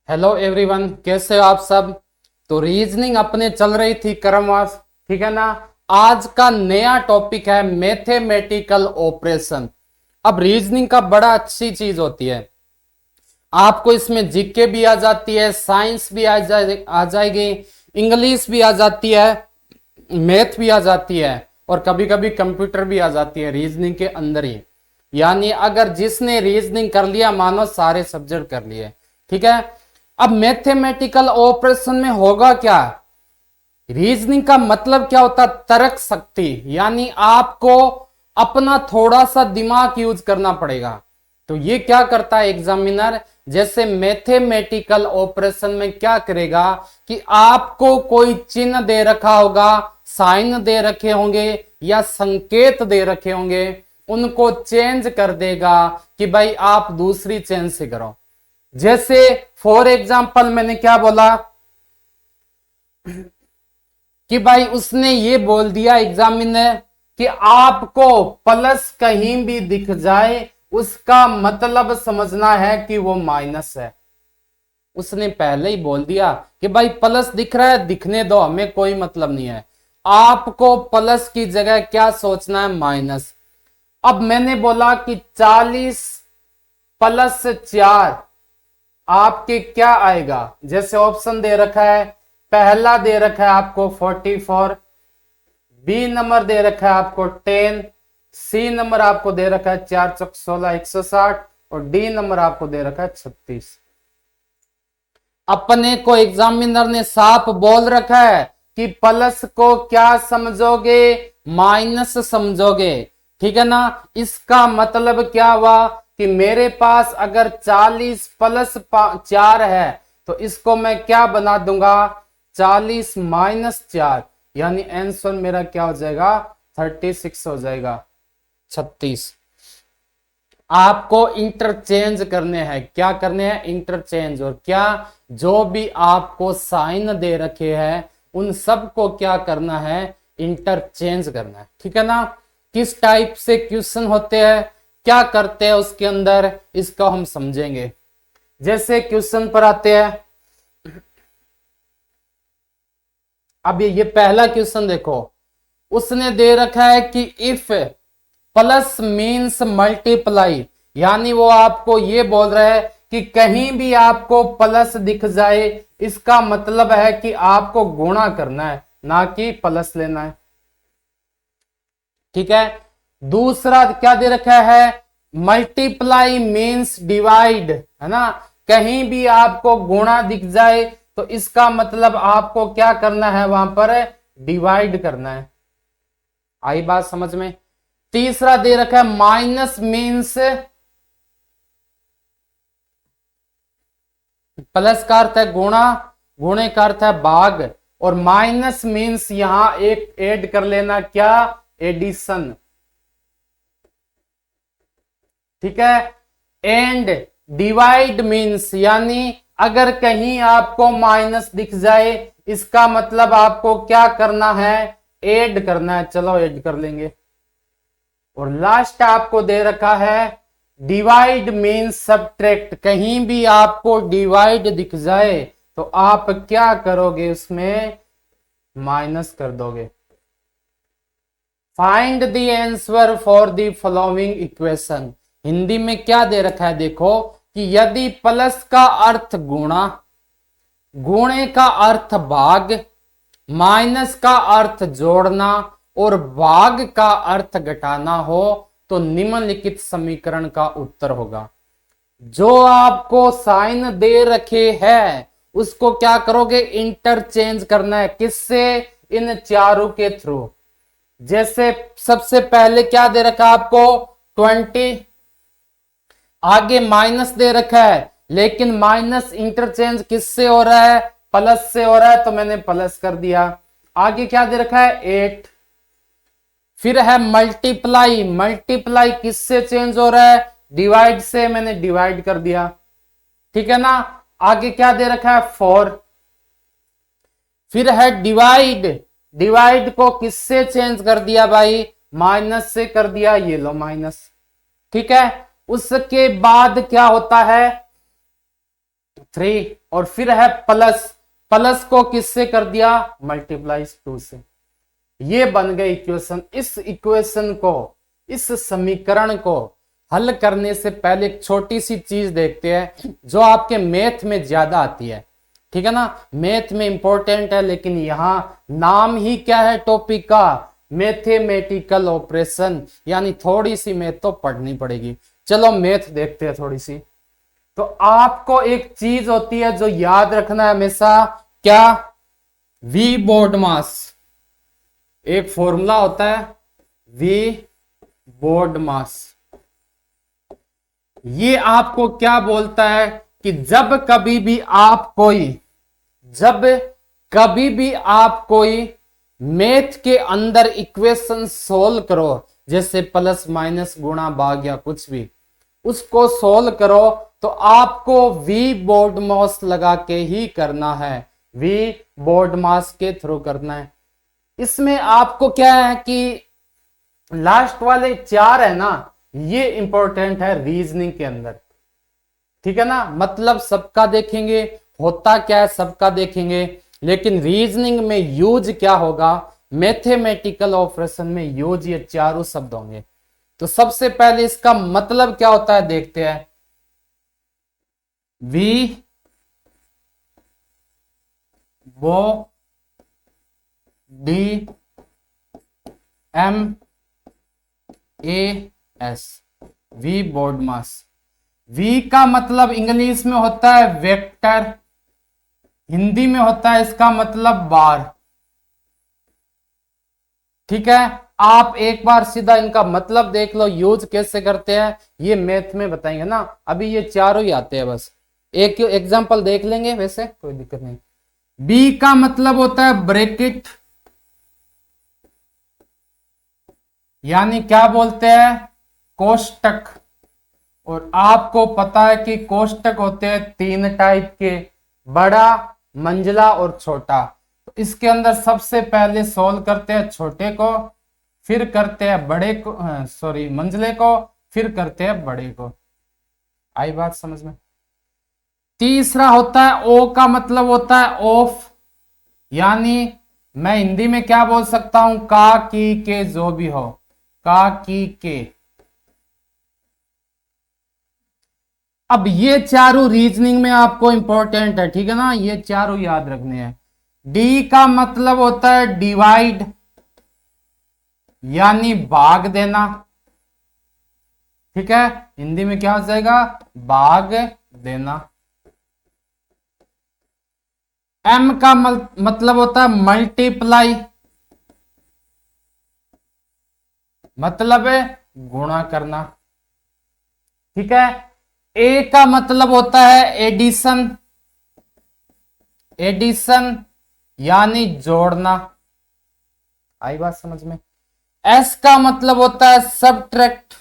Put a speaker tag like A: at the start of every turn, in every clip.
A: Hello everyone, कैसे हो आप सब। तो रीजनिंग अपने चल रही थी क्रमवार, ठीक है ना। आज का नया टॉपिक है मैथमेटिकल ऑपरेशन। अब रीजनिंग का बड़ा अच्छी चीज होती है, आपको इसमें जीके भी आ जाती है, साइंस भी आ जाएगी, इंग्लिश भी आ जाती है, मैथ भी आ जाती है और कभी कभी कंप्यूटर भी आ जाती है रीजनिंग के अंदर ही। यानी अगर जिसने रीजनिंग कर लिया मानो सारे सब्जेक्ट कर लिए, ठीक है। अब मैथमेटिकल ऑपरेशन में होगा क्या, रीजनिंग का मतलब क्या होता है, तर्क शक्ति। यानी आपको अपना थोड़ा सा दिमाग यूज करना पड़ेगा। तो ये क्या करता है एग्जामिनर, जैसे मैथमेटिकल ऑपरेशन में क्या करेगा कि आपको कोई चिन्ह दे रखा होगा, साइन दे रखे होंगे या संकेत दे रखे होंगे, उनको चेंज कर देगा कि भाई आप दूसरी चेंज से करो। जैसे फॉर एग्जाम्पल मैंने क्या बोला कि भाई उसने ये बोल दिया एग्जामिनर कि आपको प्लस कहीं भी दिख जाए उसका मतलब समझना है कि वो माइनस है। उसने पहले ही बोल दिया कि भाई प्लस दिख रहा है, दिखने दो, हमें कोई मतलब नहीं है। आपको प्लस की जगह क्या सोचना है, माइनस। अब मैंने बोला कि 40 प्लस 4 आपके क्या आएगा। जैसे ऑप्शन दे रखा है, पहला दे रखा है आपको 44, बी नंबर दे रखा है आपको 10, सी नंबर आपको दे रखा है 4 चौक 16 160 और डी नंबर आपको दे रखा है 36। अपने को एग्जामिनर ने साफ बोल रखा है कि प्लस को क्या समझोगे, माइनस समझोगे, ठीक है ना। इसका मतलब क्या हुआ कि मेरे पास अगर 40 प्लस 4 है तो इसको मैं क्या बना दूंगा, 40 माइनस 4, यानी आंसर मेरा क्या हो जाएगा, 36 हो जाएगा, 36। आपको इंटरचेंज करने हैं, क्या करने हैं, इंटरचेंज। और क्या, जो भी आपको साइन दे रखे हैं उन सबको क्या करना है, इंटरचेंज करना है, ठीक है ना। किस टाइप से क्वेश्चन होते हैं, क्या करते हैं उसके अंदर, इसको हम समझेंगे। जैसे क्वेश्चन पर आते हैं, अब ये पहला क्वेश्चन देखो, उसने दे रखा है कि इफ प्लस मीन्स मल्टीप्लाई, यानी वो आपको ये बोल रहा है कि कहीं भी आपको प्लस दिख जाए इसका मतलब है कि आपको गुणा करना है, ना कि प्लस लेना है, ठीक है। दूसरा क्या दे रखा है, मल्टीप्लाई मीन्स डिवाइड, है ना। कहीं भी आपको गुणा दिख जाए तो इसका मतलब आपको क्या करना है, वहां पर डिवाइड करना है। आई बात समझ में। तीसरा दे रखा है माइनस मीन्स, प्लस का अर्थ है गुणा, गुणे का अर्थ है भाग, और माइनस मीन्स यहां एक ऐड कर लेना, क्या, एडिशन, ठीक है। एंड डिवाइड मीन्स, यानी अगर कहीं आपको माइनस दिख जाए इसका मतलब आपको क्या करना है, ऐड करना है। चलो ऐड कर लेंगे। और लास्ट आपको दे रखा है डिवाइड मीन्स सब्ट्रैक्ट, कहीं भी आपको डिवाइड दिख जाए तो आप क्या करोगे, उसमें माइनस कर दोगे। Find the answer for the following equation. Hindi में क्या दे रखा है देखो, कि यदि प्लस का अर्थ गुणा, गुणे का अर्थ भाग, माइनस का अर्थ जोड़ना और भाग का अर्थ घटाना हो तो निम्नलिखित समीकरण का उत्तर होगा। जो आपको साइन दे रखे हैं उसको क्या करोगे, इंटरचेंज करना है, किससे, इन चारों के थ्रू। जैसे सबसे पहले क्या दे रखा है आपको, 20, आगे माइनस दे रखा है, लेकिन माइनस इंटरचेंज किससे हो रहा है, प्लस से हो रहा है, तो मैंने प्लस कर दिया। आगे क्या दे रखा है, 8। फिर है मल्टीप्लाई, मल्टीप्लाई किससे चेंज हो रहा है, डिवाइड से, मैंने डिवाइड कर दिया, ठीक है ना। आगे क्या दे रखा है, 4। फिर है डिवाइड, डिवाइड को किससे चेंज कर दिया भाई, माइनस से कर दिया, ये लो माइनस, ठीक है। उसके बाद क्या होता है, 3 और फिर है प्लस, प्लस को किससे कर दिया, मल्टीप्लाई 2 से। ये बन गई इक्वेशन। इस इक्वेशन को, इस समीकरण को हल करने से पहले एक छोटी सी चीज देखते हैं जो आपके मैथ में ज्यादा आती है, ठीक है ना, मैथ में इंपॉर्टेंट है, लेकिन यहां नाम ही क्या है टॉपिक का, मैथमेटिकल ऑपरेशन, यानी थोड़ी सी मैथ तो पढ़नी पड़ेगी। चलो मैथ देखते हैं थोड़ी सी। तो आपको एक चीज होती है जो याद रखना है हमेशा, क्या, वी बोर्ड मास। एक फॉर्मूला होता है वी बोर्ड मास। ये आपको क्या बोलता है कि जब कभी भी आप कोई मैथ के अंदर इक्वेशन सोल्व करो, जैसे प्लस माइनस गुणा भाग या कुछ भी, उसको सोल्व करो तो आपको वी बोर्ड मास लगा के ही करना है, वी बोर्ड मास के थ्रू करना है। इसमें आपको क्या है कि लास्ट वाले 4 है ना, ये इंपॉर्टेंट है रीजनिंग के अंदर, ठीक है ना, मतलब सबका देखेंगे, होता क्या है सबका देखेंगे, लेकिन रीजनिंग में यूज क्या होगा, मैथमेटिकल ऑपरेशन में यूज ये चारों शब्द होंगे। तो सबसे पहले इसका मतलब क्या होता है देखते हैं। B O D M A S, B board mass. B का मतलब इंग्लिश में होता है वेक्टर, हिंदी में होता है इसका मतलब बार, ठीक है। आप एक बार सीधा इनका मतलब देख लो, यूज कैसे करते हैं ये मैथ में बताएंगे ना, अभी ये चारों ही आते हैं, बस एक एग्जांपल देख लेंगे, वैसे कोई दिक्कत नहीं। बी का मतलब होता है ब्रैकेट, यानी क्या बोलते हैं, कोष्टक। और आपको पता है कि कोष्टक होते हैं 3 टाइप के, बड़ा, मंझला और छोटा। तो इसके अंदर सबसे पहले सोल्व करते हैं छोटे को, फिर करते हैं बड़े को, मंझले को, फिर करते हैं बड़े को। आई बात समझ में। तीसरा होता है ओ का मतलब होता है ऑफ, यानी मैं हिंदी में क्या बोल सकता हूं, का की के, जो भी हो, का की के। अब ये चारों रीजनिंग में आपको इंपॉर्टेंट है, ठीक है ना, ये चारों याद रखने हैं। डी का मतलब होता है डिवाइड, यानी भाग देना, ठीक है, हिंदी में क्या हो जाएगा, भाग देना। एम का मतलब होता है मल्टीप्लाई, मतलब है गुणा करना, ठीक है। ए का मतलब होता है एडिशन, एडिशन यानी जोड़ना, आई बात समझ में। एस का मतलब होता है सबट्रैक्ट,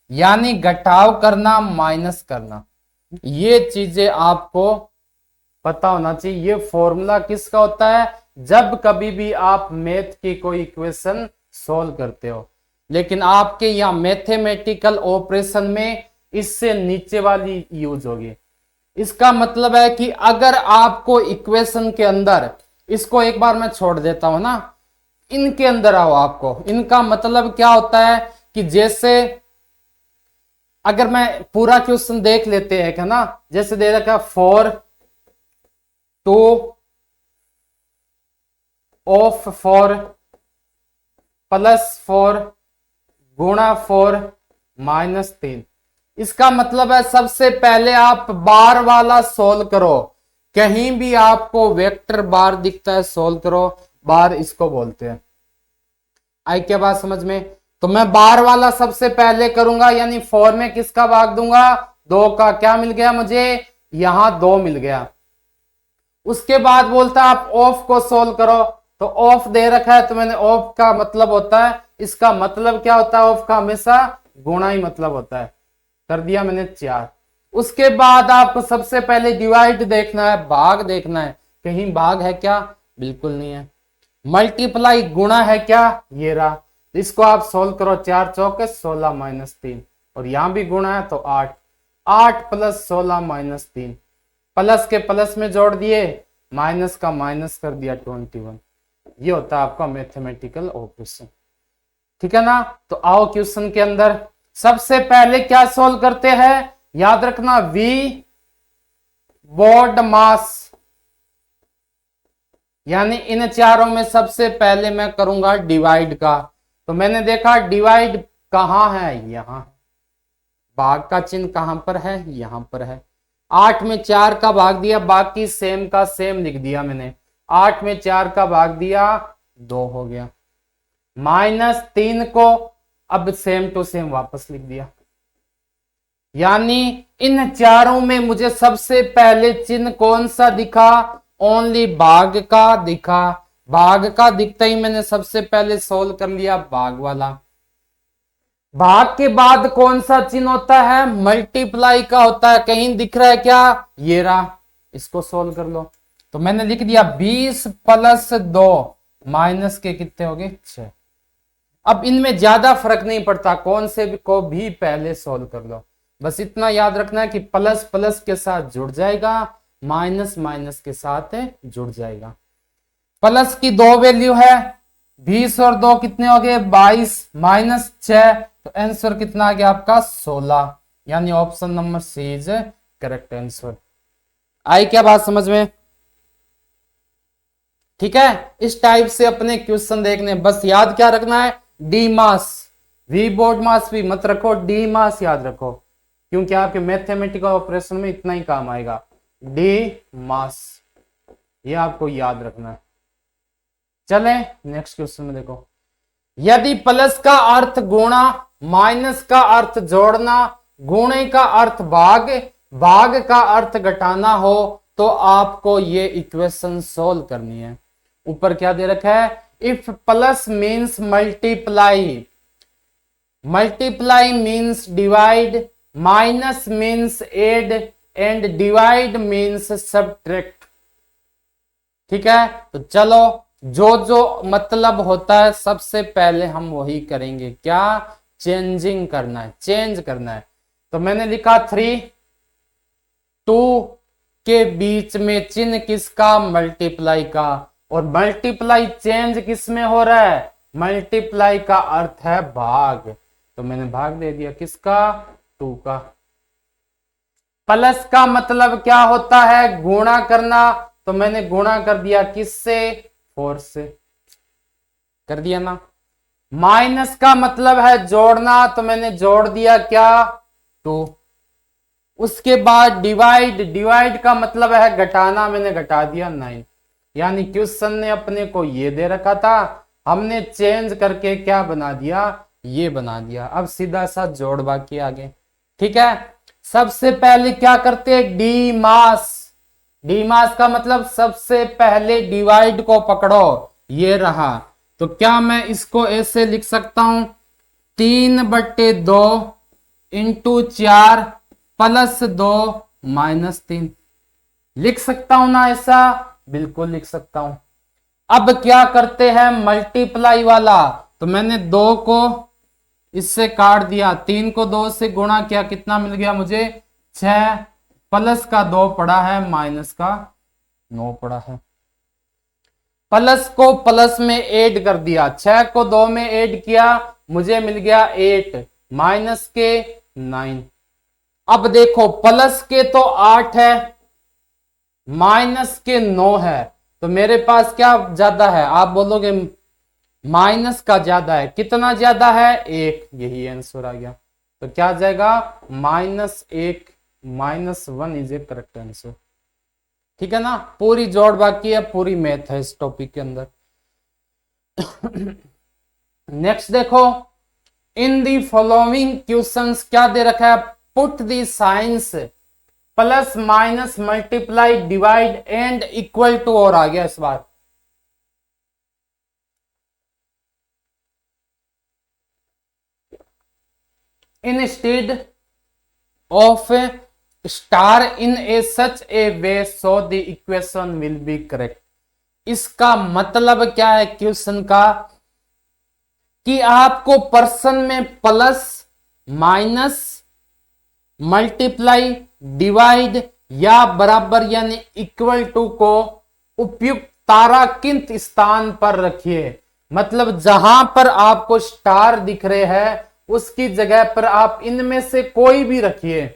A: यानी घटाव करना, माइनस करना। ये चीजें आपको पता होना चाहिए। ये फॉर्मूला किसका होता है, जब कभी भी आप मैथ की कोई इक्वेशन सॉल्व करते हो, लेकिन आपके यहां मैथमेटिकल ऑपरेशन में इससे नीचे वाली यूज होगी। इसका मतलब है कि अगर आपको इक्वेशन के अंदर, इसको एक बार मैं छोड़ देता हूं ना, इनके अंदर आओ, आपको इनका मतलब क्या होता है कि जैसे अगर मैं पूरा क्वेश्चन देख लेते हैं, है ना, जैसे दे रखा 4 2 ऑफ 4 प्लस 4 गुणा 4 माइनस 3। इसका मतलब है सबसे पहले आप बार वाला सोल्व करो, कहीं भी आपको वेक्टर बार दिखता है सोल्व करो, बार इसको बोलते हैं। आई क्या बात समझ में। तो मैं बार वाला सबसे पहले करूंगा, यानी 4 में किसका भाग दूंगा, 2 का। क्या मिल गया मुझे, यहां 2 मिल गया। उसके बाद बोलता है आप ऑफ को सोल्व करो, तो ऑफ दे रखा है, तो मैंने ऑफ का मतलब होता है, इसका मतलब क्या होता है, ऑफ का हमेशा गुणा ही मतलब होता है, कर दिया मैंने 4। उसके बाद आपको सबसे पहले डिवाइड देखना है, भाग देखना है, कहीं भाग है क्या, बिल्कुल नहीं है। मल्टीप्लाई गुणा है क्या, ये रहा, इसको आप सोल्व करो, 4 चौके 16 माइनस 3, और यहां भी गुणा है तो 8। 8 प्लस 16 माइनस 3, प्लस के प्लस में जोड़ दिए, माइनस का माइनस कर दिया 21। ये होता है आपका मैथमेटिकल ऑपरेशन। ठीक है ना। तो आओ क्वेश्चन के अंदर सबसे पहले क्या सोल्व करते हैं, याद रखना V बोर्ड मास, यानी इन चारों में सबसे पहले मैं करूंगा डिवाइड का। तो मैंने देखा डिवाइड कहां है, यहां, भाग का चिन्ह कहां पर है, यहां पर है। 8 में 4 का भाग दिया, बाकी सेम का सेम लिख दिया मैंने। 8 में 4 का भाग दिया, 2 हो गया। माइनस 3 को अब सेम टू सेम वापस लिख दिया। यानी इन चारों में मुझे सबसे पहले चिन्ह कौन सा दिखा, ओनली भाग का दिखा। भाग का दिखता ही मैंने सबसे पहले सोल्व कर लिया भाग वाला। भाग के बाद कौन सा चिन्ह होता है, मल्टीप्लाई का होता है। कहीं दिख रहा है क्या, ये रहा, इसको सोल्व कर लो। तो मैंने लिख दिया 20 प्लस 2 माइनस के कितने हो गए, 6। अब इनमें ज्यादा फर्क नहीं पड़ता, कौन से को भी पहले सोल्व कर लो। बस इतना याद रखना है कि प्लस प्लस के साथ जुड़ जाएगा, माइनस माइनस के साथ जुड़ जाएगा। प्लस की 2 वैल्यू है, 20 और 2 कितने हो गए, 22 माइनस 6, तो आंसर कितना आ गया आपका 16। यानी option number C is correct answer. आई क्या बात समझ में। ठीक है, इस टाइप से अपने क्वेश्चन देखने, बस याद क्या रखना है, डी मास। वी बोर्ड मास भी मत रखो, डी मास याद रखो, क्योंकि आपके मैथमेटिकल ऑपरेशन में इतना ही काम आएगा, डी मास, ये आपको याद रखना है। चले नेक्स्ट क्वेश्चन में देखो, यदि प्लस का अर्थ गुणा, माइनस का अर्थ जोड़ना, गुणे का अर्थ भाग, भाग का अर्थ घटाना हो तो आपको ये इक्वेशन सोल्व करनी है। ऊपर क्या दे रखा है, if plus means multiply, multiply means divide, minus means add and divide means subtract. ठीक है, तो चलो जो जो मतलब होता है सबसे पहले हम वही करेंगे, क्या, चेंजिंग करना है, चेंज करना है। तो मैंने लिखा 3 2 के बीच में चिन्ह किसका, मल्टीप्लाई का, और मल्टीप्लाई चेंज किस में हो रहा है, मल्टीप्लाई का अर्थ है भाग, तो मैंने भाग दे दिया किसका, 2 का। प्लस का मतलब क्या होता है, गुणा करना, तो मैंने गुणा कर दिया किससे, 4 से, कर दिया ना। माइनस का मतलब है जोड़ना, तो मैंने जोड़ दिया क्या, 2। उसके बाद डिवाइड, डिवाइड का मतलब है घटाना, मैंने घटा दिया 9। यानी क्वेश्चन ने अपने को ये दे रखा था, हमने चेंज करके क्या बना दिया, ये बना दिया। अब सीधा सा जोड़ बाकी आगे। ठीक है, सबसे पहले क्या करते हैं, डी मास, डी मास का मतलब सबसे पहले डिवाइड को पकड़ो, ये रहा। तो क्या मैं इसको ऐसे लिख सकता हूं, 3/2 इंटू 4 प्लस 2 माइनस 3, लिख सकता हूं ना ऐसा, बिल्कुल लिख सकता हूं। अब क्या करते हैं, मल्टीप्लाई वाला, तो मैंने 2 को इससे काट दिया, 3 को 2 से गुणा किया, कितना मिल गया मुझे, 6, प्लस का 2 पड़ा है, माइनस का 9 पड़ा है। प्लस को प्लस में ऐड कर दिया, 6 को 2 में ऐड किया, मुझे मिल गया 8, माइनस के 9। अब देखो प्लस के तो 8 है, माइनस के 9 है, तो मेरे पास क्या ज्यादा है, आप बोलोगे माइनस का ज्यादा है, कितना ज्यादा है, 1, यही आंसर आ गया। तो क्या आ जाएगा, -1 -1 इज ए करेक्ट आंसर। ठीक है ना, पूरी जोड़ बाकी है, पूरी मैथ है इस टॉपिक के अंदर। नेक्स्ट देखो, इन दी फॉलोइंग क्वेश्चंस क्या दे रखा है, put the signs plus minus multiply divide and equal to, और आ गया इस बार। Instead of star in a such a way so the equation will be correct। इसका मतलब क्या है क्वेश्चन का, कि आपको पर्सन में प्लस माइनस मल्टीप्लाई, डिवाइड या बराबर यानी इक्वल टू को उपयुक्त तारांकित स्थान पर रखिए। मतलब जहां पर आपको स्टार दिख रहे हैं उसकी जगह पर आप इनमें से कोई भी रखिए।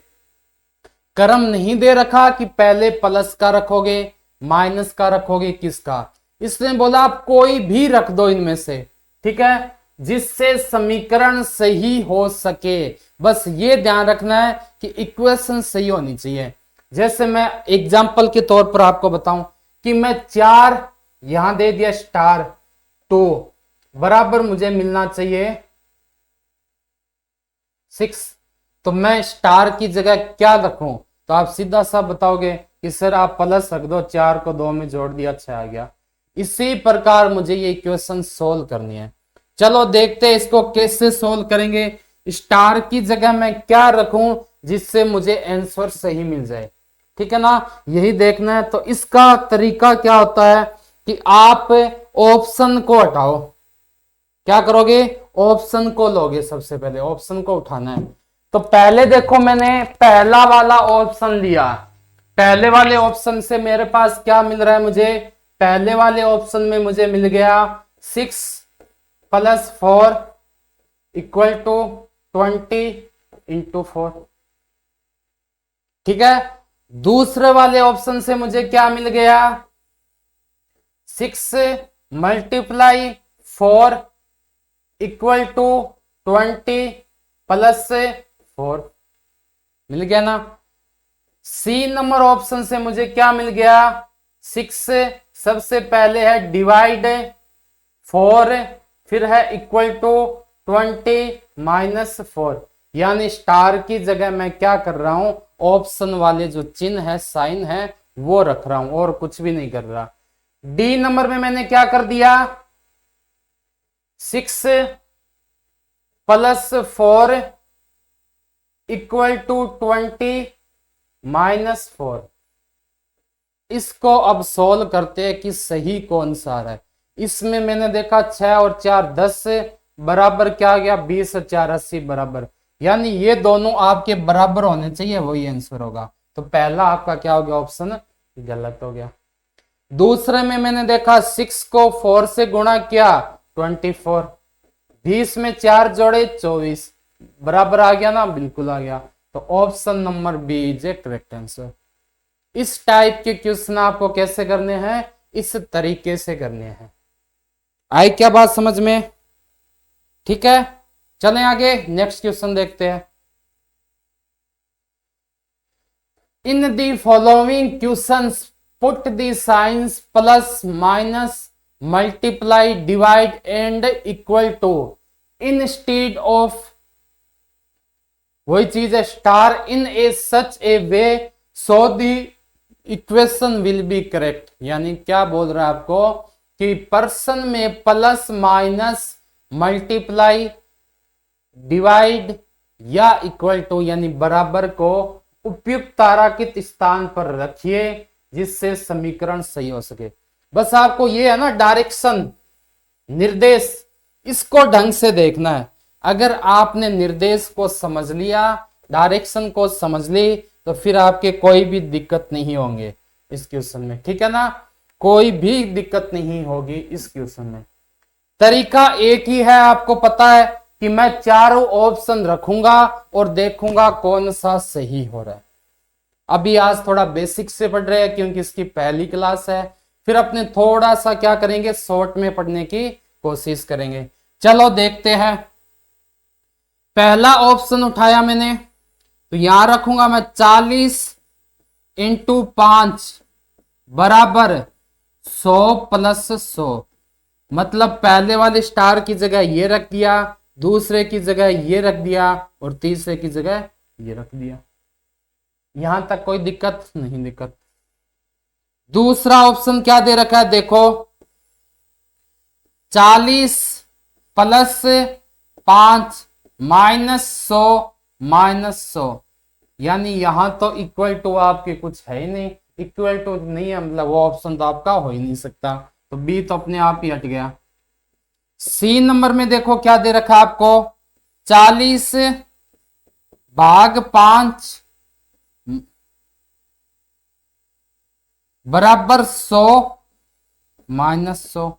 A: क्रम नहीं दे रखा कि पहले प्लस का रखोगे, माइनस का रखोगे, किसका, इसने बोला आप कोई भी रख दो इनमें से, ठीक है, जिससे समीकरण सही हो सके। बस ये ध्यान रखना है कि इक्वेशन सही होनी चाहिए। जैसे मैं एग्जांपल के तौर पर आपको बताऊं कि मैं 4 यहां दे दिया स्टार, तो बराबर मुझे मिलना चाहिए 6, तो मैं स्टार की जगह क्या रखूं? तो आप सीधा सा बताओगे कि सर आप प्लस रख दो, 4 को 2 में जोड़ दिया, 6 आ गया। इसी प्रकार मुझे ये इक्वेशन सोल्व करनी है। चलो देखते हैं इसको कैसे सोल्व करेंगे। स्टार की जगह मैं क्या रखूं जिससे मुझे आंसर सही मिल जाए, ठीक है ना, यही देखना है। तो इसका तरीका क्या होता है कि आप ऑप्शन को हटाओ। क्या करोगे? ऑप्शन को लोगे, सबसे पहले ऑप्शन को उठाना है। तो पहले देखो मैंने पहला वाला ऑप्शन लिया, पहले वाले ऑप्शन से मेरे पास क्या मिल रहा है मुझे? पहले वाले ऑप्शन में मुझे मिल गया 6 + 4 = 20 × 4, ठीक है। दूसरे वाले ऑप्शन से मुझे क्या मिल गया? 6 × 4 = 20 + 4, मिल गया ना। सी नंबर ऑप्शन से मुझे क्या मिल गया? 6 सबसे पहले है डिवाइड 4, फिर है = 20 - 4, यानी स्टार की जगह मैं क्या कर रहा हूं? ऑप्शन वाले जो चिन्ह है, साइन है, वो रख रहा हूं और कुछ भी नहीं कर रहा। डी नंबर में मैंने क्या कर दिया? 6 + 4 = 20 - 4। इसको अब सोल्व करते हैं कि सही कौन सा आ रहा है। इसमें मैंने देखा 6 और 4 10 बराबर क्या आ गया? 20 और 4 80 बराबर, यानी ये दोनों आपके बराबर होने चाहिए, वही आंसर होगा। तो पहला आपका क्या हो गया? ऑप्शन गलत हो गया। दूसरे में मैंने देखा 6 को 4 से गुणा किया 24, 20 में 4 जोड़े 24, बराबर आ गया ना? बिल्कुल आ गया। तो option number B is a correct answer. इस टाइप के क्वेश्चन आपको कैसे करने हैं? इस तरीके से करने हैं। आई क्या बात समझ में? ठीक है, चलें आगे, नेक्स्ट क्वेश्चन देखते हैं। In the following questions put the signs plus minus multiply divide and equal to instead of, वही चीज है, star in a such a way so the equation will be correct. यानी क्या बोल रहा है आपको कि पर्सन में प्लस माइनस मल्टीप्लाई डिवाइड या इक्वल टू यानी बराबर को उपयुक्त तारांकित स्थान पर रखिए जिससे समीकरण सही हो सके। बस आपको ये है ना डायरेक्शन, निर्देश, इसको ढंग से देखना है। अगर आपने निर्देश को समझ लिया, डायरेक्शन को समझ ली, तो फिर आपके कोई भी दिक्कत नहीं होंगे इस क्वेश्चन में, ठीक है ना, कोई भी दिक्कत नहीं होगी इस क्वेश्चन में। तरीका एक ही है, आपको पता है कि मैं चारों ऑप्शन रखूंगा और देखूंगा कौन सा सही हो रहा है। अभी आज थोड़ा बेसिक से पढ़ रहे हैं क्योंकि इसकी पहली क्लास है, फिर अपने थोड़ा सा क्या करेंगे, शॉर्ट में पढ़ने की कोशिश करेंगे। चलो देखते हैं। पहला ऑप्शन उठाया मैंने, तो यहां रखूंगा मैं 40 × 5 बराबर 100 + 100। मतलब पहले वाले स्टार की जगह ये रख दिया, दूसरे की जगह ये रख दिया और तीसरे की जगह ये रख दिया। यहां तक कोई दिक्कत नहीं? दिक्कत। दूसरा ऑप्शन क्या दे रखा है देखो, 40 + 5 -100 -100, यानी यहां तो इक्वल टू आपके कुछ है ही नहीं, इक्वल टू नहीं है, मतलब वो ऑप्शन तो आपका हो ही नहीं सकता, तो बी तो अपने आप ही हट गया। सी नंबर में देखो क्या दे रखा है आपको, 40 भाग 5 बराबर 100 माइनस 100।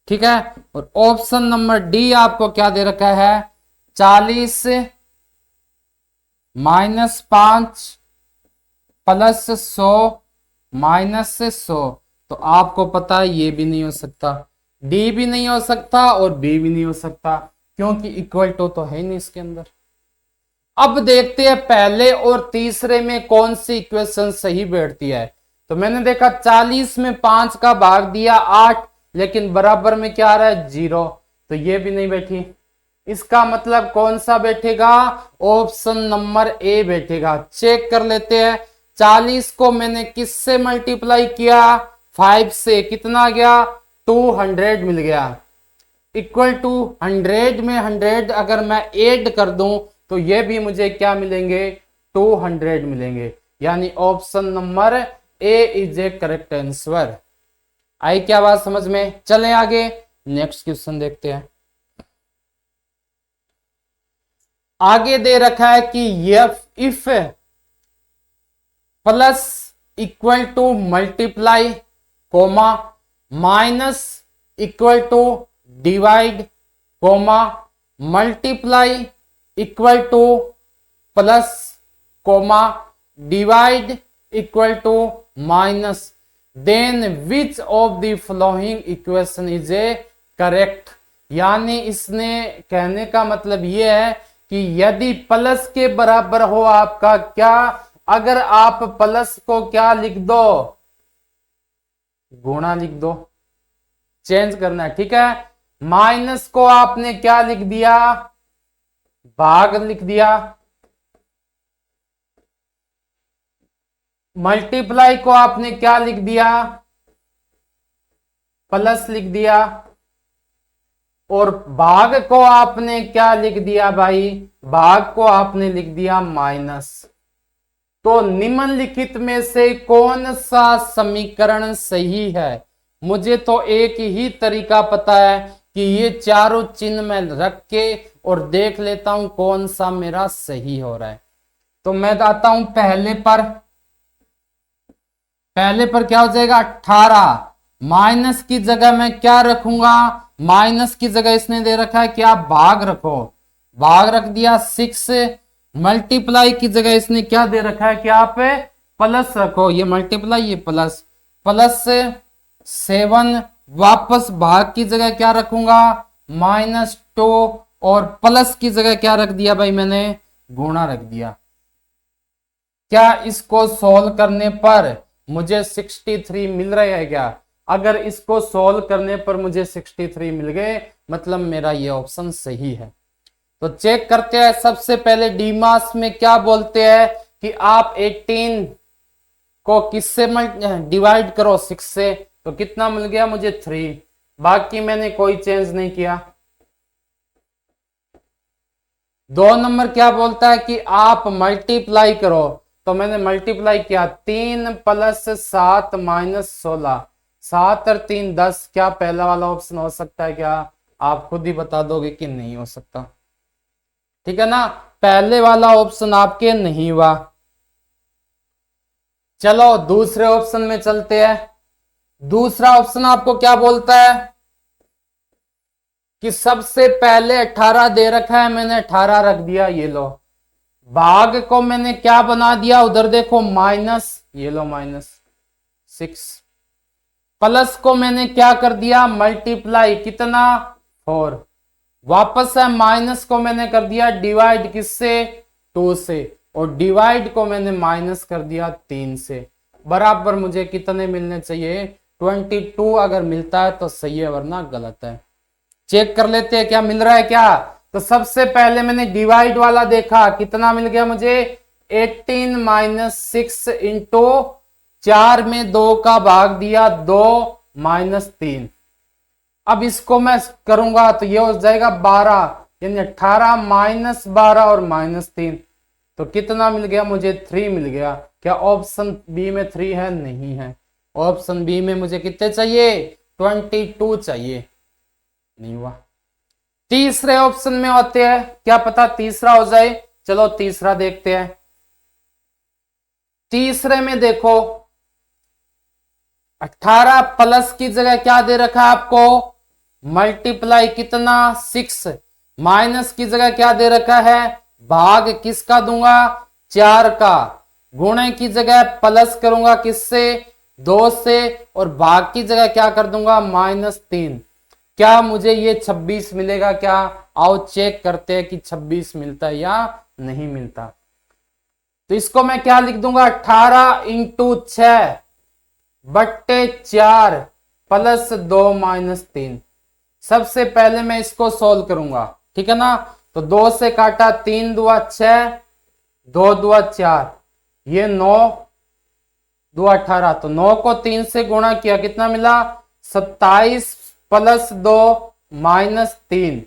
A: ठीक है। और ऑप्शन नंबर डी आपको क्या दे रखा है, 40 माइनस 5 प्लस 100 माइनस 100। तो आपको पता है ये भी नहीं हो सकता, डी भी नहीं हो सकता और बी भी नहीं हो सकता, क्योंकि इक्वल टू तो है ही नहीं इसके अंदर। अब देखते हैं पहले और तीसरे में कौन सी इक्वेशन सही बैठती है। तो मैंने देखा 40 में 5 का भाग दिया 8, लेकिन बराबर में क्या आ रहा है 0, तो ये भी नहीं बैठी। इसका मतलब कौन सा बैठेगा, ऑप्शन नंबर ए बैठेगा। चेक कर लेते हैं। 40 को मैंने किससे मल्टीप्लाई किया, 5 से, कितना गया 200 मिल गया। इक्वल टू 100 में 100 अगर मैं ऐड कर दूं तो ये भी मुझे क्या मिलेंगे, 200 मिलेंगे। यानी option number A is a correct answer. आई क्या बात समझ में। चलें आगे, नेक्स्ट क्वेश्चन देखते हैं। आगे दे रखा है कि if plus equal to multiply comma minus equal to divide comma multiply equal to plus comma divide equal to minus, then which of the following equation is a correct. यानी इसने कहने का मतलब यह है कि यदि प्लस के बराबर हो आपका क्या, अगर आप प्लस को क्या लिख दो, गुणा लिख दो, चेंज करना है। ठीक है। माइनस को आपने क्या लिख दिया, भाग लिख दिया। मल्टीप्लाई को आपने क्या लिख दिया, प्लस लिख दिया। और भाग को आपने क्या लिख दिया भाई, भाग को आपने लिख दिया माइनस। तो निम्नलिखित में से कौन सा समीकरण सही है। मुझे तो एक ही तरीका पता है कि ये चारों चिन्ह में रख के और देख लेता हूं कौन सा मेरा सही हो रहा है। तो मैं आता हूं पहले पर। पहले पर क्या हो जाएगा 18, माइनस की जगह मैं क्या रखूंगा, माइनस की जगह इसने दे रखा है कि आप भाग रखो, भाग रख दिया 6। मल्टीप्लाई की जगह इसने क्या दे रखा है कि आप प्लस रखो, ये मल्टीप्लाई ये प्लस, प्लस 7। वापस भाग की जगह क्या रखूंगा -2, और प्लस की जगह क्या रख दिया भाई मैंने, गुणा रख दिया। क्या इसको सोल्व करने पर मुझे 63 मिल रहे हैं क्या। अगर इसको सोल्व करने पर मुझे 63 मिल गए, मतलब मेरा ये ऑप्शन सही है। तो चेक करते हैं। सबसे पहले डीमास में क्या बोलते हैं कि आप 18 को किससे डिवाइड करो 6 से, तो कितना मिल गया मुझे 3। बाकी मैंने कोई चेंज नहीं किया। 2 नंबर क्या बोलता है कि आप मल्टीप्लाई करो, तो मैंने मल्टीप्लाई किया 3 प्लस 7 माइनस 16, 7 और 3 10। क्या पहला वाला ऑप्शन हो सकता है क्या, आप खुद ही बता दोगे कि नहीं हो सकता। ठीक है ना, पहले वाला ऑप्शन आपके नहीं हुआ। चलो दूसरे ऑप्शन में चलते हैं। दूसरा ऑप्शन आपको क्या बोलता है कि सबसे पहले 18 दे रखा है, मैंने 18 रख दिया, ये लो। भाग को मैंने क्या बना दिया, उधर देखो माइनस, ये लो -6। प्लस को मैंने क्या कर दिया मल्टीप्लाई, कितना 4। वापस है माइनस को मैंने कर दिया डिवाइड, किससे 2 से, और डिवाइड को मैंने माइनस कर दिया 3 से। बराबर मुझे कितने मिलने चाहिए 22। अगर मिलता है तो सही है, वरना गलत है। चेक कर लेते हैं क्या मिल रहा है क्या। तो सबसे पहले मैंने डिवाइड वाला देखा, कितना मिल गया मुझे 18 माइनस 6 इंटू 4 में 2 का भाग दिया 2 -3। अब इसको मैं करूंगा तो ये हो जाएगा 12, यानी 18 माइनस 12 और -3। तो कितना मिल गया मुझे 3 मिल गया। क्या ऑप्शन बी में 3 है, नहीं है। ऑप्शन बी में मुझे कितने चाहिए 22 चाहिए, नहीं हुआ। तीसरे ऑप्शन में होते हैं, क्या पता तीसरा हो जाए। चलो तीसरा देखते हैं। तीसरे में देखो 18 प्लस की जगह क्या दे रखा है आपको, मल्टीप्लाई कितना 6, माइनस की जगह क्या दे रखा है, भाग किसका दूंगा 4 का, गुणे की जगह प्लस करूंगा किससे 2 से, और भाग की जगह क्या कर दूंगा -3। क्या मुझे ये 26 मिलेगा क्या, आओ चेक करते हैं कि 26 मिलता है या नहीं मिलता। तो इसको मैं क्या लिख दूंगा 18 इंटू 6 बट्टे 4 प्लस 2 -3। सबसे पहले मैं इसको सोल्व करूंगा, ठीक है ना। तो 2 से काटा 3 दुआ 6, 2 दुआ 4, ये 9 दुआ 18, तो 9 को 3 से गुणा किया कितना मिला 27 प्लस 2 -3।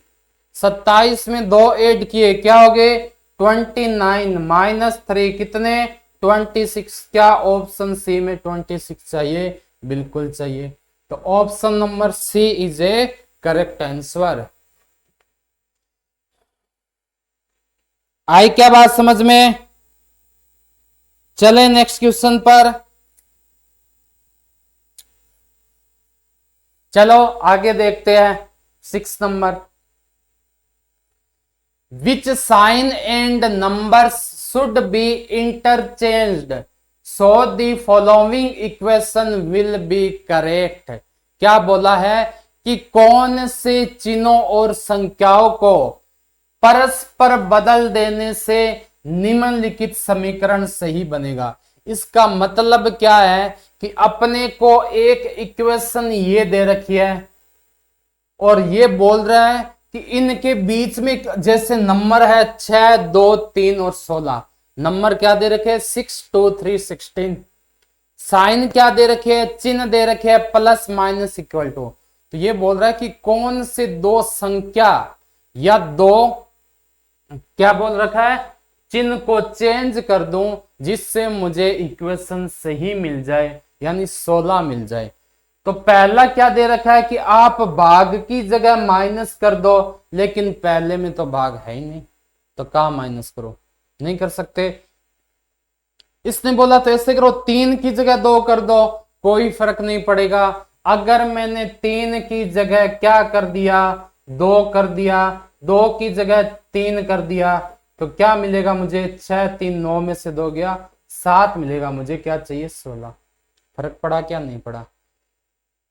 A: 27 में 2 ऐड किए क्या हो गए 29 -3 कितने 26। क्या ऑप्शन सी में 26 चाहिए, बिल्कुल चाहिए। तो option number C is a correct answer. आई क्या बात समझ में। चले नेक्स्ट क्वेश्चन पर। चलो आगे देखते हैं 6 number. Which sign and numbers should be interchanged so the following equation will be correct। क्या बोला है कि कौन से चिन्हों और संख्याओं को परस्पर बदल देने से निम्नलिखित समीकरण सही बनेगा। इसका मतलब क्या है कि अपने को एक इक्वेशन ये दे रखी है और ये बोल रहा है कि इनके बीच में जैसे नंबर है 6, 2, 3 और 16, नंबर क्या दे रखे 6, 2, 3, 16। साइन क्या दे रखे है, चिन्ह दे रखे है प्लस माइनस इक्वल टू। तो ये बोल रहा है कि कौन से दो संख्या या दो क्या बोल रखा है चिन्ह को चेंज कर दूं जिससे मुझे इक्वेशन सही मिल जाए, यानी 16 मिल जाए। तो पहला क्या दे रखा है कि आप भाग की जगह माइनस कर दो, लेकिन पहले में तो भाग है ही नहीं, तो कहां माइनस करो, नहीं कर सकते। इसने बोला तो ऐसे करो 3 की जगह 2 कर दो, कोई फर्क नहीं पड़ेगा। अगर मैंने 3 की जगह क्या कर दिया 2 कर दिया, 2 की जगह 3 कर दिया, तो क्या मिलेगा मुझे 6, 3, 9 में से 2 गया 7 मिलेगा। मुझे क्या चाहिए 16। फर्क पड़ा क्या, नहीं पड़ा।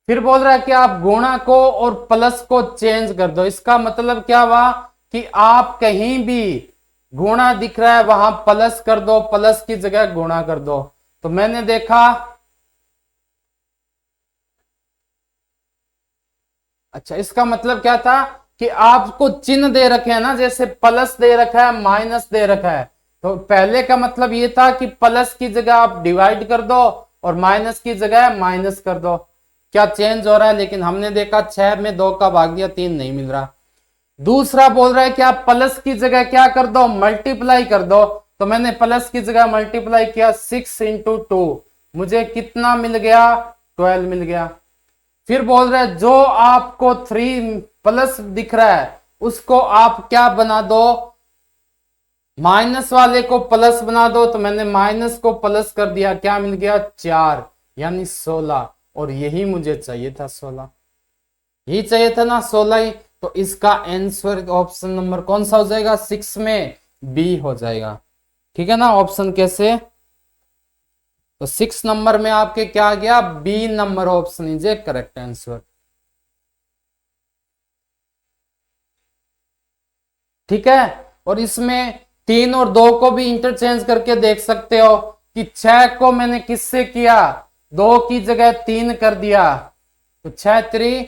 A: फिर बोल रहा है कि आप गुणा को और प्लस को चेंज कर दो। इसका मतलब क्या हुआ कि आप कहीं भी गुणा दिख रहा है वहां प्लस कर दो, प्लस की जगह गुणा कर दो। तो मैंने देखा, अच्छा इसका मतलब क्या था कि आपको चिन्ह दे रखे हैं ना, जैसे प्लस दे रखा है माइनस दे रखा है, तो पहले का मतलब ये था कि प्लस की जगह आप डिवाइड कर दो और माइनस की जगह माइनस कर दो। क्या चेंज हो रहा है, लेकिन हमने देखा 6 में 2 का भाग दिया 3 नहीं मिल रहा। दूसरा बोल रहा है कि आप प्लस की जगह क्या कर दो मल्टीप्लाई कर दो। तो मैंने प्लस की जगह मल्टीप्लाई किया 6 इंटू 2, मुझे कितना मिल गया 12 मिल गया। फिर बोल रहा है जो आपको 3 प्लस दिख रहा है उसको आप क्या बना दो, माइनस वाले को प्लस बना दो। तो मैंने माइनस को प्लस कर दिया, क्या मिल गया 4 यानी 16। और यही मुझे चाहिए था 16, यही चाहिए था ना 16 ही। तो इसका आंसर ऑप्शन नंबर कौन सा हो जाएगा 6 में बी हो जाएगा। ठीक है ना। ऑप्शन कैसे, तो 6 नंबर में आपके क्या आ गया B number option is a correct answer. ठीक है। और इसमें 3 और 2 को भी इंटरचेंज करके देख सकते हो कि 6 को मैंने किससे किया 2 की जगह 3 कर दिया, तो 6 3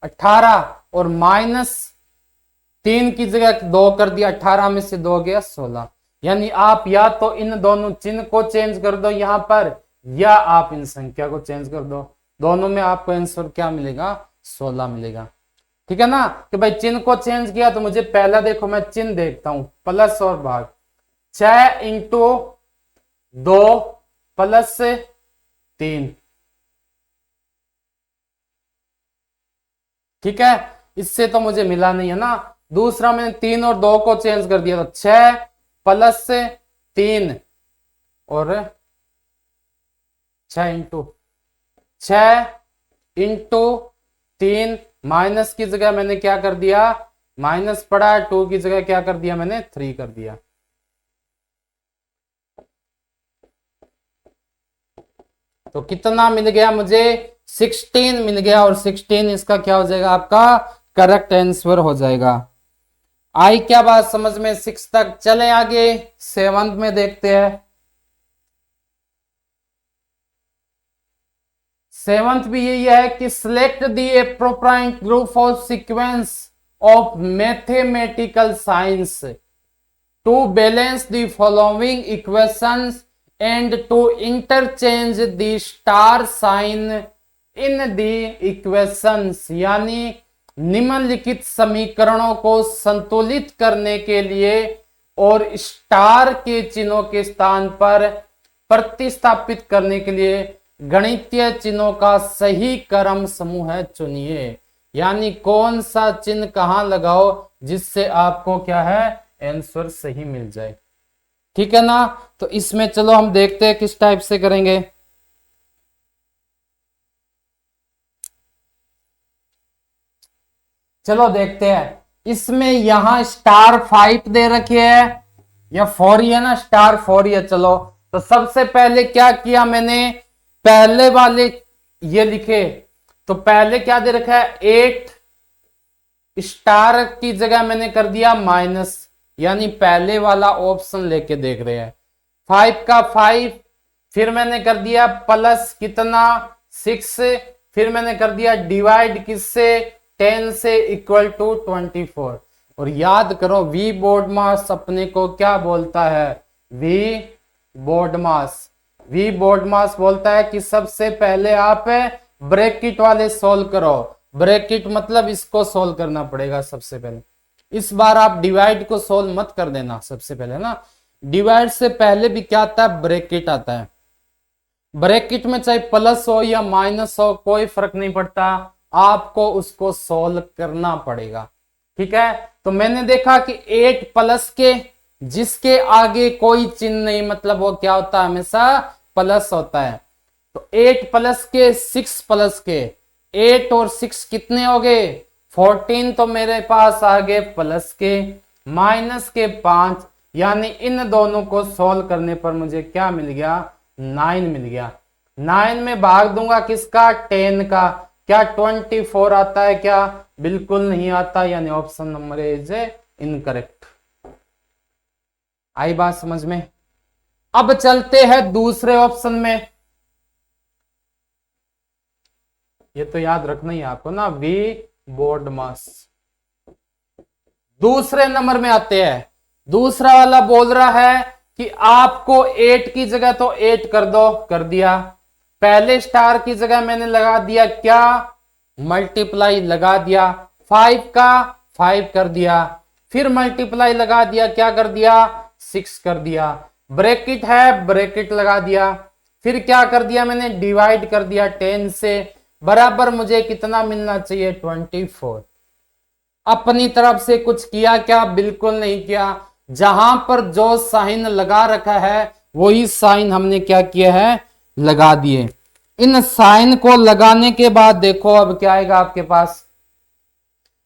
A: 18 और -3 की जगह 2 कर दिया, 18 में से 2 गया 16। यानी आप या तो इन दोनों चिन्ह को चेंज कर दो यहां पर, या आप इन संख्या को चेंज कर दो, दोनों में आपको आंसर क्या मिलेगा 16 मिलेगा। ठीक है ना। कि भाई चिन्ह को चेंज किया तो मुझे पहला देखो मैं चिन्ह देखता हूं प्लस और भाग, 6 इंटू 2 प्लस 3। ठीक है, इससे तो मुझे मिला नहीं है ना। दूसरा मैंने 3 और 2 को चेंज कर दिया, तो 6 प्लस 3 और 6 इंटू 3 माइनस की जगह मैंने क्या कर दिया, माइनस पड़ा है, 2 की जगह क्या कर दिया मैंने 3 कर दिया। तो कितना मिल गया मुझे, 16 मिल गया, और 16 इसका क्या हो जाएगा, आपका करेक्ट आंसर हो जाएगा। आई क्या बात समझ में 6 तक। चले आगे 7th में देखते हैं। 7th भी यही है कि select the appropriate group of sequence of mathematical signs to balance the following equations and to interchange the star sign in the equations, यानी निम्नलिखित समीकरणों को संतुलित करने के लिए और स्टार के चिन्हों के स्थान पर प्रतिस्थापित करने के लिए गणितीय चिन्हों का सही क्रम समूह है चुनिए। यानी कौन सा चिन्ह कहां लगाओ जिससे आपको क्या है आंसर सही मिल जाए। ठीक है ना। तो इसमें चलो हम देखते हैं किस टाइप से करेंगे। चलो देखते हैं। इसमें यहां स्टार 5 दे रखे है या 4 ही है ना, स्टार 4 ही है। चलो तो सबसे पहले क्या किया मैंने, पहले वाले ये लिखे, तो पहले क्या दे रखा है 8, स्टार की जगह मैंने कर दिया माइनस, यानी पहले वाला ऑप्शन लेके देख रहे हैं। 5 का 5, फिर मैंने कर दिया प्लस कितना 6, फिर मैंने कर दिया डिवाइड किससे 10 से इक्वल टू 24। और याद करो वी बोर्ड मास अपने को क्या बोलता है, we board mass, we board mass बोलता है कि सबसे पहले आप ब्रैकेट वाले सोल्व करो। ब्रैकेट मतलब इसको सोल्व करना पड़ेगा सबसे पहले। इस बार आप डिवाइड को सोल्व मत कर देना सबसे पहले ना, डिवाइड से पहले भी क्या आता है ब्रैकेट आता है। ब्रैकेट में चाहे प्लस हो या माइनस हो कोई फर्क नहीं पड़ता, आपको उसको सोल्व करना पड़ेगा। ठीक है। तो मैंने देखा कि 8 प्लस के जिसके आगे कोई चिन्ह नहीं, मतलब वो क्या होता है हमेशा प्लस होता है। तो 8 प्लस के 6 प्लस के 8 और 6 कितने हो गए 14। तो मेरे पास आ गए प्लस के माइनस के 5, यानी इन दोनों को सोल्व करने पर मुझे क्या मिल गया 9 मिल गया। 9 में भाग दूंगा किसका 10 का, क्या 24 आता है क्या, बिल्कुल नहीं आता, यानी ऑप्शन नंबर इज इनकरेक्ट। आई बात समझ में। अब चलते हैं दूसरे ऑप्शन में। ये तो याद रखना ही आपको ना, वी बोर्ड मास। दूसरे नंबर में आते हैं। दूसरा वाला बोल रहा है कि आपको 8 की जगह तो 8 कर दो, कर दिया। पहले स्टार की जगह मैंने लगा दिया क्या मल्टीप्लाई लगा दिया, 5 का 5 कर दिया, फिर मल्टीप्लाई लगा दिया, क्या कर दिया 6 कर दिया। ब्रैकेट है ब्रैकेट लगा दिया, फिर क्या कर दिया मैंने डिवाइड कर दिया 10 से, बराबर मुझे कितना मिलना चाहिए 24। अपनी तरफ से कुछ किया क्या, बिल्कुल नहीं किया। जहां पर जो साइन लगा रखा है वही साइन हमने क्या किया है लगा दिए। इन साइन को लगाने के बाद देखो अब क्या आएगा आपके पास।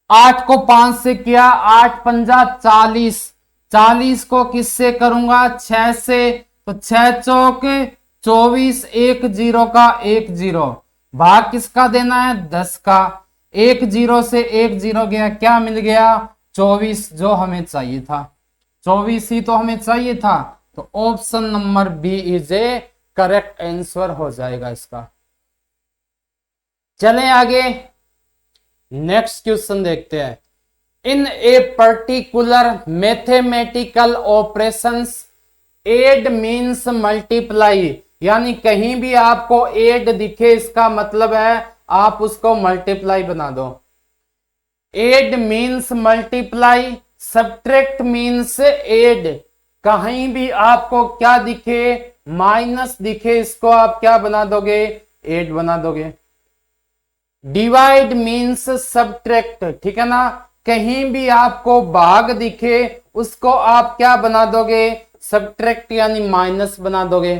A: 8 को 5 से किया, 8 पंजा 40, 40 को किससे करूंगा 6 से, तो 6 चौक 24, 1 0 का 1 0, भाग किसका देना है 10 का, 1 0 से 1 0 गया, क्या मिल गया 24, जो हमें चाहिए था 24 ही तो हमें चाहिए था। तो option number B is a correct answer हो जाएगा इसका। चलें आगे नेक्स्ट क्वेश्चन देखते हैं। In a particular mathematical operations add means multiply, यानी कहीं भी आपको एड दिखे इसका मतलब है आप उसको मल्टीप्लाई बना दो। Add means multiply, subtract means add. कहीं भी आपको क्या दिखे माइनस दिखे इसको आप क्या बना दोगे एड बना दोगे। डिवाइड मीन्स सब्ट्रैक्ट, ठीक है ना। कहीं भी आपको भाग दिखे उसको आप क्या बना दोगे, सब्ट्रैक्ट यानी माइनस बना दोगे।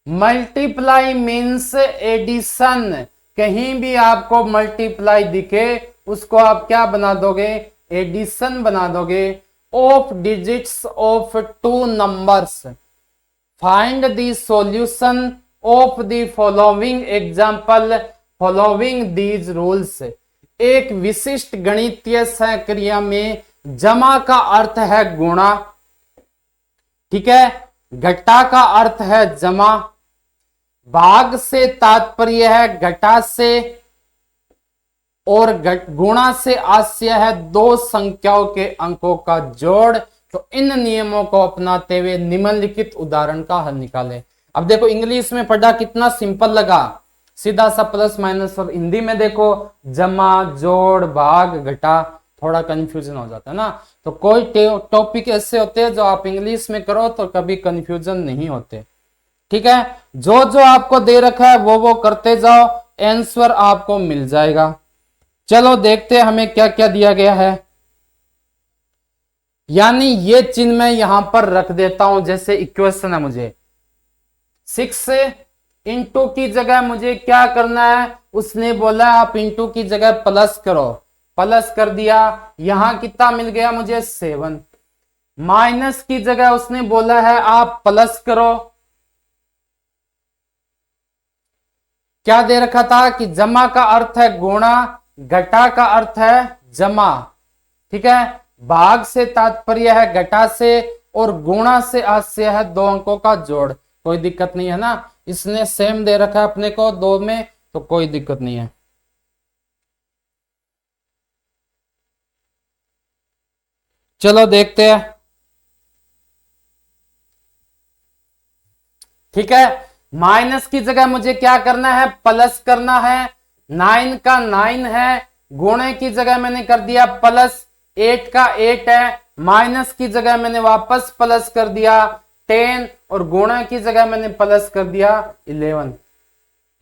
A: मल्टीप्लाई मीन्स एडिशन, कहीं भी आपको मल्टीप्लाई दिखे उसको आप क्या बना दोगे, एडिशन बना दोगे of digits of two numbers. Find the solution of the following example following these rules. एक विशिष्ट गणितीय सहक्रिया में जमा का अर्थ है गुणा, ठीक है, घटा का अर्थ है जमा, भाग से तात्पर्य है घटा से, और गुणा से आशय है दो संख्याओं के अंकों का जोड़। तो इन नियमों को अपनाते हुए निम्नलिखित उदाहरण का हल निकालें। अब देखो इंग्लिश में पढ़ा कितना सिंपल लगा, सीधा सा प्लस माइनस, और हिंदी में देखो जमा जोड़ भाग घटा, थोड़ा कंफ्यूजन हो जाता है ना। तो कोई टॉपिक ऐसे होते हैं जो आप इंग्लिश में करो तो कभी कंफ्यूजन नहीं होते, ठीक है। जो जो आपको दे रखा है वो करते जाओ, आंसर आपको मिल जाएगा। चलो देखते हैं हमें क्या क्या दिया गया है। यानी ये चिन्ह मैं यहां पर रख देता हूं, जैसे इक्वेशन है, मुझे 6 इंटू की जगह मुझे क्या करना है, उसने बोला आप इंटू की जगह प्लस करो, प्लस कर दिया। यहां कितना मिल गया मुझे 7। माइनस की जगह उसने बोला है आप प्लस करो, क्या दे रखा था कि जमा का अर्थ है गुणा, घटा का अर्थ है जमा, ठीक है, भाग से तात्पर्य है घटा से, और गुणा से आशय है दो अंकों का जोड़। कोई दिक्कत नहीं है ना, इसने सेम दे रखा है अपने को दो में, तो कोई दिक्कत नहीं है। चलो देखते हैं, ठीक है। माइनस की जगह मुझे क्या करना है, प्लस करना है। 9 का 9 है, गुणे की जगह मैंने कर दिया प्लस, 8 का 8 है, माइनस की जगह मैंने वापस प्लस कर दिया 10, और गुणा की जगह मैंने प्लस कर दिया 11।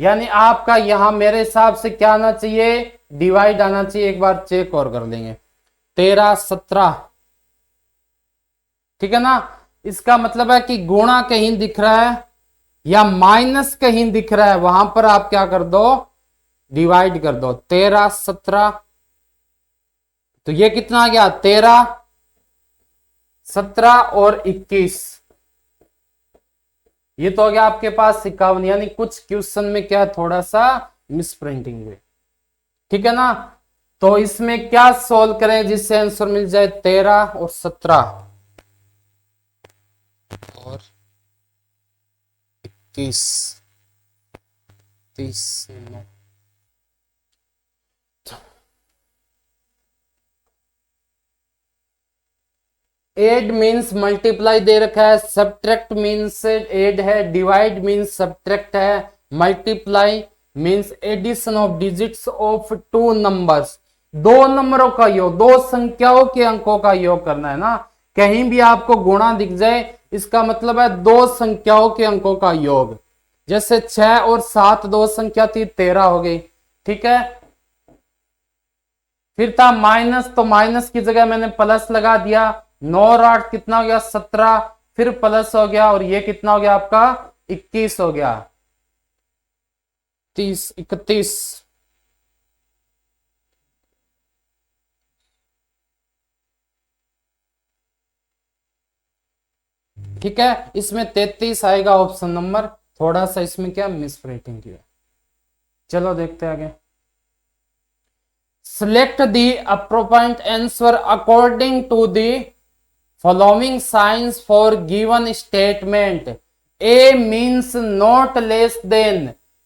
A: यानी आपका यहां मेरे हिसाब से क्या आना चाहिए, डिवाइड आना चाहिए। एक बार चेक और कर लेंगे, 13 17, ठीक है ना। इसका मतलब है कि गुणा कहीं दिख रहा है या माइनस कहीं दिख रहा है, वहां पर आप क्या कर दो, डिवाइड कर दो। 13 17, तो ये कितना आ गया, 13 17 और 21, ये तो हो गया आपके पास 51। यानी कुछ क्वेश्चन में क्या थोड़ा सा मिस प्रिंटिंग हुई, ठीक है ना। तो इसमें क्या सोल्व करें जिससे आंसर मिल जाए 13 और 17 और 21 30। 8 मीन्स मल्टीप्लाई दे रखा है, सब्ट्रैक्ट मीन्स एड है, डिवाइड मीन्स सब्ट्रैक्ट है, multiply means addition of digits of two numbers, दो नंबरों का योग, दो संख्याओं के अंकों का योग करना है ना। कहीं भी आपको गुणा दिख जाए इसका मतलब है दो संख्याओं के अंकों का योग। जैसे 6 और 7 दो संख्या थी, 13 हो गई, ठीक है। फिर था माइनस, तो माइनस की जगह मैंने प्लस लगा दिया, 9 और 8 कितना हो गया 17, फिर प्लस हो गया, और ये कितना हो गया आपका 21 हो गया, 30 31। ठीक है, इसमें 33 आएगा ऑप्शन नंबर, थोड़ा सा इसमें क्या मिस प्रिंटिंग किया। चलो देखते हैं आगे। Select the appropriate answer according to the following signs for given statement. A means not less than,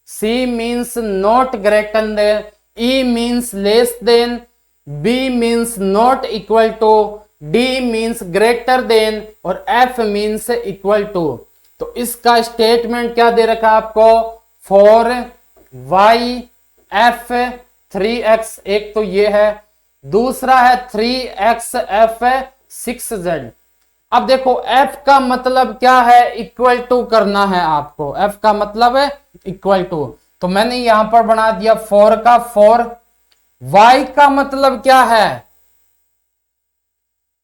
A: C means not greater than, E means less than, B means not equal to, D means greater than, और F means equal to। तो इसका statement क्या दे रखा है आपको, 4y f 3x, एक तो ये है, दूसरा है 3x f 6z। अब देखो f का मतलब क्या है, इक्वल टू करना है आपको, f का मतलब है इक्वल टू। तो मैंने यहां पर बना दिया 4 का 4। y का मतलब क्या है,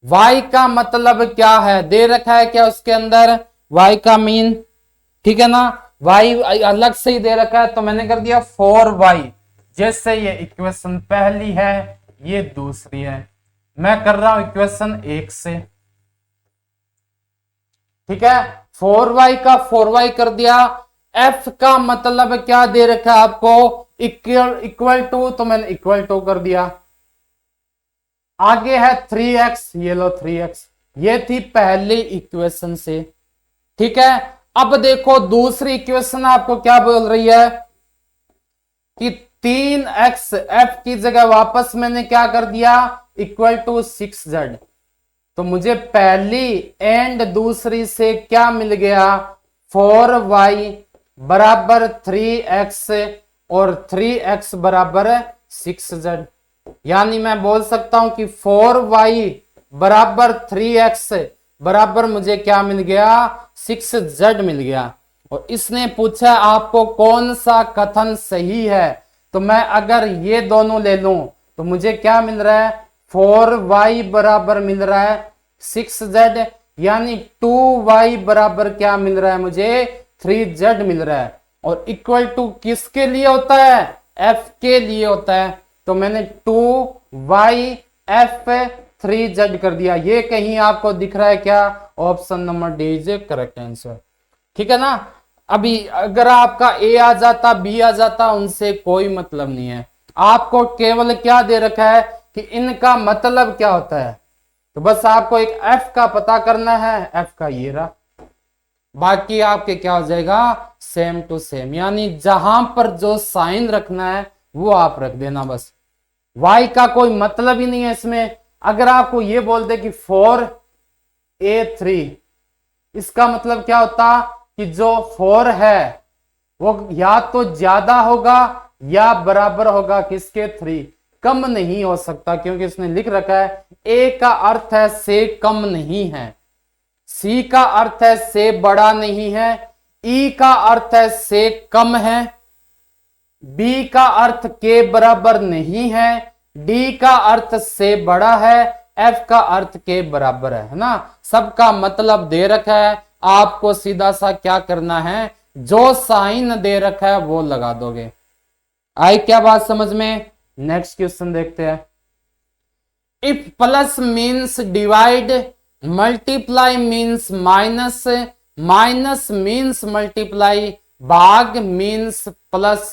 A: y का मतलब क्या है, दे रखा है क्या उसके अंदर y का मीन, ठीक है ना, y अलग से ही दे रखा है तो मैंने कर दिया 4y। जैसे ये इक्वेशन पहली है, ये दूसरी है, मैं कर रहा हूं इक्वेशन 1 से, ठीक है। 4y का 4y कर दिया। f का मतलब क्या दे रखा है आपको, इक्वल टू, तो मैंने इक्वल टू कर दिया। आगे है 3x, ये लो 3x, ये थी पहली इक्वेशन से, ठीक है। अब देखो दूसरी इक्वेशन आपको क्या बोल रही है कि 3x, f की जगह वापस मैंने क्या कर दिया, इक्वल टू 6z। तो मुझे पहली एंड दूसरी से क्या मिल गया, 4y बराबर 3x और 3x बराबर 6z। यानी मैं बोल सकता हूं कि 4y बराबर 3x बराबर मुझे क्या मिल गया, 6z मिल गया। और इसने पूछा आपको कौन सा कथन सही है, तो मैं अगर ये दोनों ले लूं तो मुझे क्या मिल रहा है, 4y बराबर मिल रहा है 6z, यानी 2y बराबर क्या मिल रहा है मुझे, 3z मिल रहा है। और इक्वल टू किसके लिए होता है, f के लिए होता है, तो मैंने 2y f 3z कर दिया। ये कहीं आपको दिख रहा है क्या, option number D is correct answer, ठीक है ना। अभी अगर आपका ए आ जाता, बी आ जाता, उनसे कोई मतलब नहीं है, आपको केवल क्या दे रखा है कि इनका मतलब क्या होता है, तो बस आपको एक f का पता करना है, f का ये रहा, बाकी आपके क्या हो जाएगा, सेम टू सेम, यानी जहां पर जो साइन रखना है वो आप रख देना बस। y का कोई मतलब ही नहीं है इसमें। अगर आपको ये बोल दे कि 4a3, इसका मतलब क्या होता कि जो 4 है वो या तो ज्यादा होगा या बराबर होगा किसके, 3, कम नहीं हो सकता, क्योंकि इसने लिख रखा है a का अर्थ है से कम नहीं है, c का अर्थ है से बड़ा नहीं है, e का अर्थ है से कम है, b का अर्थ के बराबर नहीं है, d का अर्थ से बड़ा है, f का अर्थ के बराबर है ना। सबका मतलब दे रखा है, आपको सीधा सा क्या करना है, जो साइन दे रखा है वो लगा दोगे। आई क्या बात समझ में। नेक्स्ट क्वेश्चन देखते हैं। If plus means divide, multiply means minus, minus means multiply, भाग मीन्स प्लस,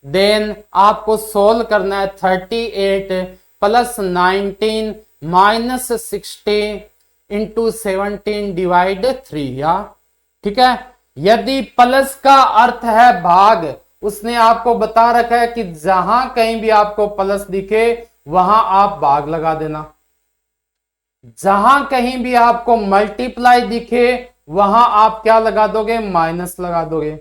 A: देन आपको सोल्व करना है 38 प्लस 19 माइनस 60 इंटू 17 डिवाइड 3, या ठीक है। यदि प्लस का अर्थ है भाग, उसने आपको बता रखा है कि जहां कहीं भी आपको प्लस दिखे वहां आप भाग लगा देना, जहां कहीं भी आपको मल्टीप्लाई दिखे वहां आप क्या लगा दोगे, माइनस लगा दोगे,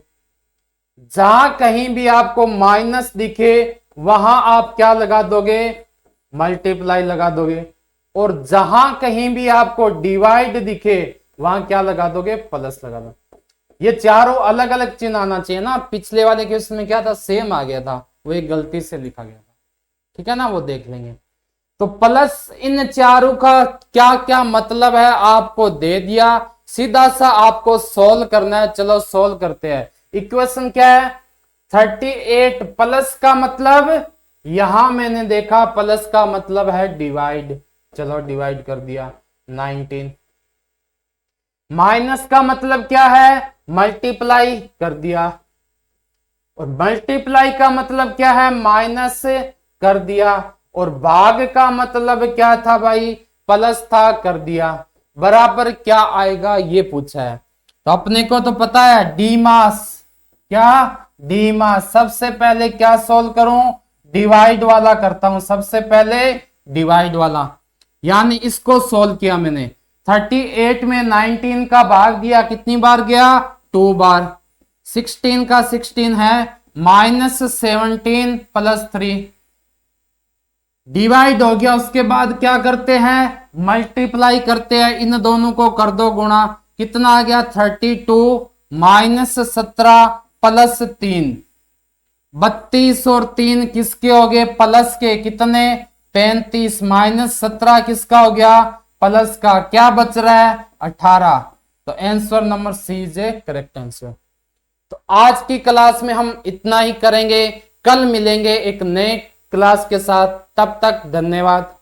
A: जहां कहीं भी आपको माइनस दिखे वहां आप क्या लगा दोगे, मल्टीप्लाई लगा दोगे, और जहां कहीं भी आपको डिवाइड दिखे वहां क्या लगा दोगे, प्लस लगा दो। ये चारों अलग अलग चिन्ह आना चाहिए ना, पिछले वाले क्वेश्चन में क्या था, सेम आ गया था, वो एक गलती से लिखा गया था, ठीक है ना, वो देख लेंगे। तो प्लस इन चारों का क्या क्या मतलब है आपको दे दिया, सीधा सा आपको सोल्व करना है। चलो सोल्व करते हैं। इक्वेशन क्या है, 38 प्लस का मतलब, यहां मैंने देखा प्लस का मतलब है डिवाइड, चलो डिवाइड कर दिया 19, माइनस का मतलब क्या है, मल्टीप्लाई कर दिया, और मल्टीप्लाई का मतलब क्या है, माइनस कर दिया, और भाग का मतलब क्या था भाई, प्लस था, कर दिया, बराबर क्या आएगा ये पूछा है। तो अपने को तो पता है डी मास, क्या डी मास। सबसे पहले क्या सोल्व करूं, डिवाइड वाला करता हूं, सबसे पहले डिवाइड वाला, यानी इसको सोल्व किया मैंने। 38 में 19 का भाग दिया, कितनी बार गया, 2 बार। 16 का 16 है, माइनस 17 प्लस 3, डिवाइड हो गया। उसके बाद क्या करते हैं, मल्टीप्लाई करते हैं, इन दोनों को कर दो गुणा, कितना आ गया 32 माइनस 17 प्लस 3, 32 और 3 किसके हो गए, प्लस के, कितने 35, माइनस 17 किसका हो गया, प्लस का क्या बच रहा है 18। तो answer number C is a correct answer. तो आज की क्लास में हम इतना ही करेंगे, कल मिलेंगे एक नए क्लास के साथ, तब तक धन्यवाद।